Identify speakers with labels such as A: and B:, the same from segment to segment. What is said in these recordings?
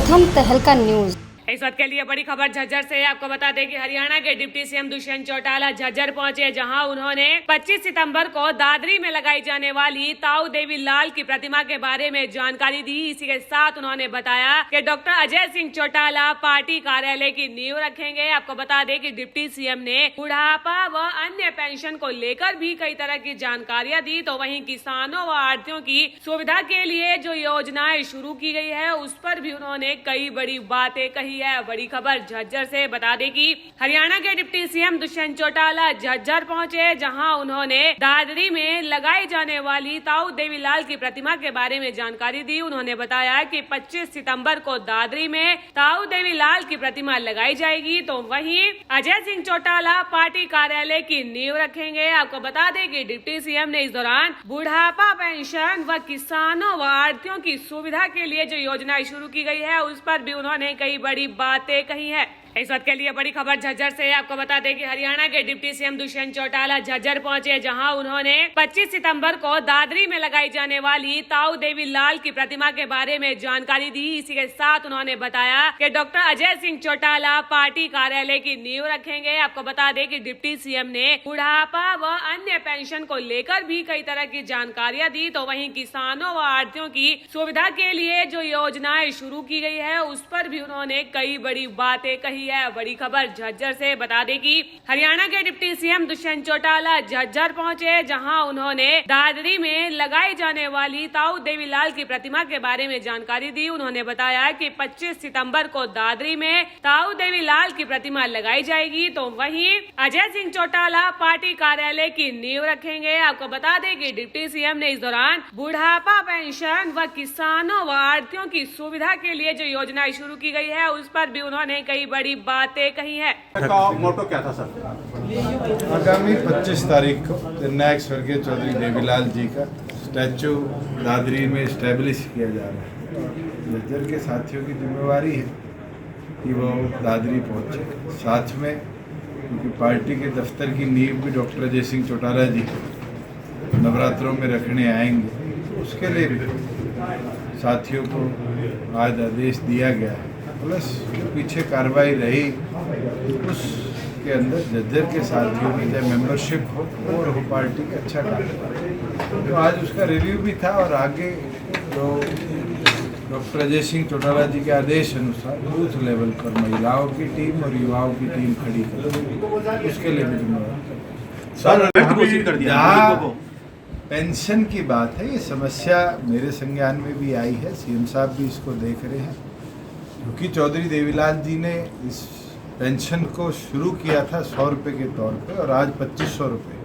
A: प्रथम तहलका न्यूज।
B: इस वक्त के लिए बड़ी खबर झज्जर से। आपको बता दें कि हरियाणा के डिप्टी सीएम दुष्यंत चौटाला झज्जर पहुंचे, जहां उन्होंने 25 सितंबर को दादरी में लगाई जाने वाली ताऊ देवी लाल की प्रतिमा के बारे में जानकारी दी। इसी के साथ उन्होंने बताया कि डॉक्टर अजय सिंह चौटाला पार्टी कार्यालय की नींव रखेंगे। आपको बता दें कि डिप्टी सीएम ने बुढ़ापा व अन्य पेंशन को लेकर भी कई तरह की जानकारियां दी। तो वहीं किसानों व आढ़तियों की सुविधा के लिए जो योजनाएं शुरू की गई है, उस पर भी उन्होंने कई बड़ी बातें कही है। बड़ी खबर झज्जर से। बता दें कि हरियाणा के डिप्टी सीएम दुष्यंत चौटाला झज्जर पहुंचे, जहां उन्होंने दादरी में लगाई जाने वाली ताऊ देवी लाल की प्रतिमा के बारे में जानकारी दी। उन्होंने बताया कि 25 सितंबर को दादरी में ताऊ देवी लाल की प्रतिमा लगाई जाएगी। तो वहीं अजय सिंह चौटाला पार्टी कार्यालय की नींव रखेंगे। आपको बता दें कि डिप्टी सीएम ने इस दौरान बुढ़ापा पेंशन व किसानों व आढ़तियों की सुविधा के लिए जो योजनाएं शुरू की गई है, उस पर भी उन्होंने कई बड़ी बातें कही है। इस वक्त के लिए बड़ी खबर झज्जर से। आपको बता दें कि हरियाणा के डिप्टी सीएम दुष्यंत चौटाला झज्जर पहुंचे, जहां उन्होंने 25 सितंबर को दादरी में लगाई जाने वाली ताऊ देवी लाल की प्रतिमा के बारे में जानकारी दी। इसी के साथ उन्होंने बताया कि डॉक्टर अजय सिंह चौटाला पार्टी कार्यालय की नींव रखेंगे। आपको बता दें कि डिप्टी सीएम ने बुढ़ापा व अन्य पेंशन को लेकर भी कई तरह की जानकारियां दी। तो वहीं किसानों व आढ़तियों की सुविधा के लिए जो योजनाएं शुरू की गई है, उस पर भी उन्होंने कई बड़ी बातें कही है। बड़ी खबर झज्जर से। बता दें कि हरियाणा के डिप्टी सीएम दुष्यंत चौटाला झज्जर पहुंचे, जहां उन्होंने दादरी में लगाई जाने वाली ताऊ देवी लाल की प्रतिमा के बारे में जानकारी दी। उन्होंने बताया कि 25 सितंबर को दादरी में ताऊ देवी लाल की प्रतिमा लगाई जाएगी। तो वहीं अजय सिंह चौटाला पार्टी कार्यालय की नींव रखेंगे। आपको बता दें कि डिप्टी सीएम ने इस दौरान बुढ़ापा पेंशन व किसानों व आढ़तियों की सुविधा के लिए जो योजनाएं शुरू की गई है, उस पर भी उन्होंने कई बड़ी बातें कही है।
C: मोटो क्या था सर?
D: आगामी 25 तारीख को जननायक स्वर्गीय चौधरी देवीलाल जी का स्टैचू दादरी में स्टैब्लिश किया जा रहा है। झज्जर के साथियों की जिम्मेवारी है कि वो दादरी पहुंचे। साथ में क्योंकि पार्टी के दफ्तर की नींव भी डॉक्टर अजय सिंह चौटाला जी नवरात्रों में रखने आएंगे, उसके लिए भी साथियों को आज आदेश दिया गया है। प्लस जो पीछे कार्रवाई रही उसके अंदर झज्जर के साथियों की चाहे मेंबरशिप हो और हो पार्टी का अच्छा काम, तो आज उसका रिव्यू भी था। और आगे जो डॉक्टर अजय सिंह चौटाला जी के आदेश अनुसार बूथ लेवल पर महिलाओं की टीम और युवाओं की टीम खड़ी कर, उसके लिए भी जिम्मेवार सर। पेंशन की बात है, ये समस्या मेरे संज्ञान में भी आई है, सीएम साहब भी इसको देख रहे हैं, क्योंकि चौधरी देवीलाल जी ने इस पेंशन को शुरू किया था 100 रुपये के तौर पे और आज 2500 रुपये,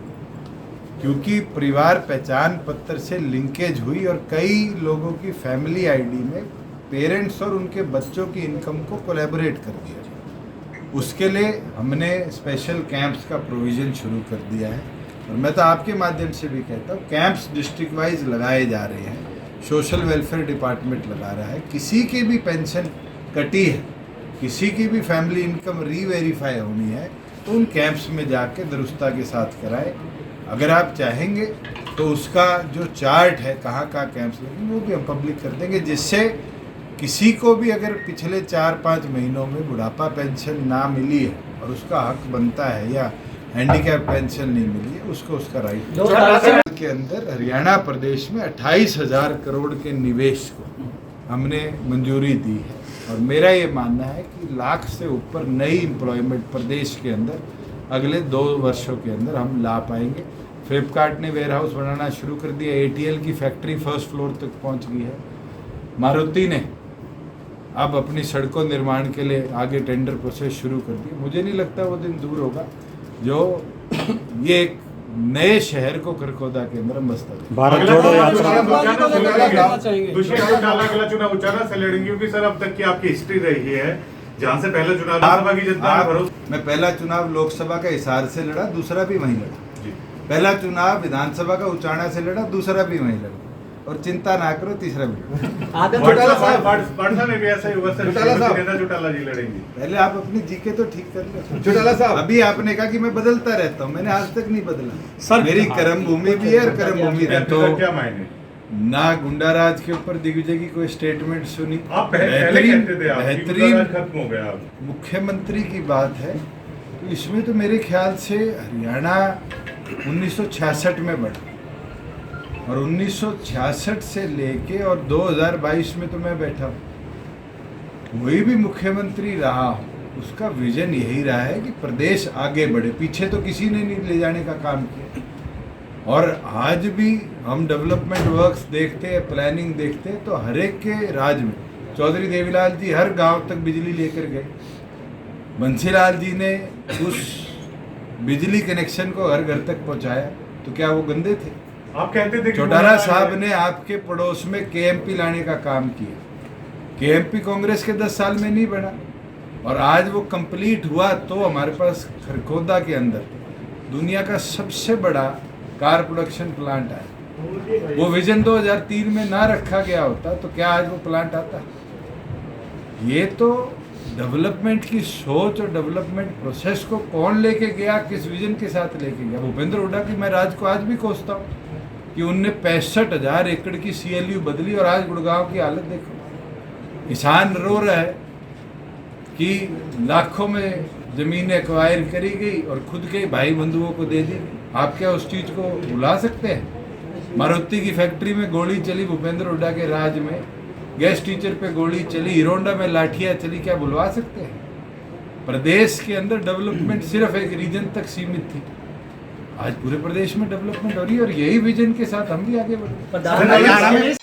D: क्योंकि परिवार पहचान पत्र से लिंकेज हुई और कई लोगों की फैमिली आईडी में पेरेंट्स और उनके बच्चों की इनकम को कोलैबोरेट कर दिया। उसके लिए हमने स्पेशल कैंप्स का प्रोविज़न शुरू कर दिया है। और मैं तो आपके माध्यम से भी कहता हूँ, कैंप्स डिस्ट्रिक्ट वाइज लगाए जा रहे हैं, सोशल वेलफेयर डिपार्टमेंट लगा रहा है। किसी की भी पेंशन कटी है, किसी की भी फैमिली इनकम रीवेरीफाई होनी है, तो उन कैंप्स में जाके दुरुस्ता के साथ कराए। अगर आप चाहेंगे तो उसका जो चार्ट है कहाँ कैंप्स लगे, वो भी हम पब्लिक कर देंगे, जिससे किसी को भी अगर पिछले 4-5 महीनों में बुढ़ापा पेंशन ना मिली है और उसका हक बनता है, या हैंडीकैप पेंशन नहीं मिली है, उसको उसका राइट के अंदर हरियाणा प्रदेश में 28,000 करोड़ के निवेश को हमने मंजूरी दी है। और मेरा ये मानना है कि लाख से ऊपर नई एम्प्लॉयमेंट प्रदेश के अंदर अगले 2 वर्षों के अंदर हम ला पाएंगे। फ्लिपकार्ट ने वेयर हाउस बनाना शुरू कर दिया, ATL की फैक्ट्री 1st फ्लोर तक पहुंच गई है। मारुति ने अब अपनी सड़कों निर्माण के लिए आगे टेंडर प्रोसेस शुरू कर दी। मुझे नहीं लगता वो दिन दूर होगा जो ये एक नए शहर को करकोदा के अंदर मस्तक
C: भारत जोड़ो यात्रा दुष्यंत चौटाला अगला चुनाव उचाना से लड़ेंगे, क्योंकि सर अब तक की आपकी हिस्ट्री रही है जहां से पहला चुनाव लोकसभा की जनता
D: मैं पहला चुनाव लोकसभा का हिसार से लड़ा, दूसरा भी वहीं लड़ा। पहला चुनाव विधानसभा का उचाना से लड़ा, दूसरा भी वहीं लड़ा। और चिंता ना करो, तीसरा भी।
C: चौटाला में भी ऐसा ही होगा सर, चौटाला जी लड़ेंगे।
D: पहले आप अपनी जीके तो ठीक कर लो
C: चौटाला साहब।
D: अभी आपने कहा कि मैं बदलता रहता हूँ, मैंने आज तक नहीं बदला सर। मेरी कर्म भूमि भी है और कर्म भूमि
C: तो क्या मायने
D: ना गुंडाराज के ऊपर दिग्विजय की कोई स्टेटमेंट सुनी।
C: आप पहले कहते थे आप कि गुंडाराज खत्म हो गया अब।
D: मुख्यमंत्री की बात है तो इसमें तो मेरे ख्याल से हरियाणा 1966 में बढ़ा और 1966 से लेके और 2022 में तो मैं बैठा हूँ। कोई भी मुख्यमंत्री रहा हो उसका विजन यही रहा है कि प्रदेश आगे बढ़े, पीछे तो किसी ने नहीं ले जाने का काम किया। और आज भी हम डेवलपमेंट वर्क्स देखते हैं, प्लानिंग देखते हैं तो हर एक के राज में चौधरी देवीलाल जी हर गांव तक बिजली लेकर गए। बंसीलाल जी ने उस बिजली कनेक्शन को हर घर तक पहुंचाया, तो क्या वो गंदे थे?
C: आप कहते थे
D: चौटाला साहब ने आपके पड़ोस में केएमपी लाने का काम किया। केएमपी कांग्रेस के 10 साल में नहीं बना और आज वो कंप्लीट हुआ तो हमारे पास खरखोदा के अंदर दुनिया का सबसे बड़ा कार प्रोडक्शन प्लांट है। वो विजन 2003 में ना रखा गया होता तो क्या आज वो प्लांट आता? ये तो डेवलपमेंट की सोच और डेवलपमेंट प्रोसेस को कौन लेके गया, किस विजन के साथ लेके गया। भूपेंद्र हुड्डा की मैं राज को आज भी कोसता हूँ कि उनने 65,000 एकड़ की CLU बदली और आज गुड़गांव की हालत देखो। किसान रो रहा है कि लाखों में जमीनें एक्वायर करी गई और खुद के भाई बंधुओं को दे दी। आप क्या उस चीज़ को भुला सकते हैं? मारुति की फैक्ट्री में गोली चली भूपेंद्र हुड्डा के राज में, गैस टीचर पे गोली चली, हीरोंडा में लाठियां चली, क्या भुलवा सकते हैं? प्रदेश के अंदर डेवलपमेंट सिर्फ एक रीजन तक सीमित थी, आज पूरे प्रदेश में डेवलपमेंट हो रही है और यही विजन के साथ हम भी आगे बढ़े।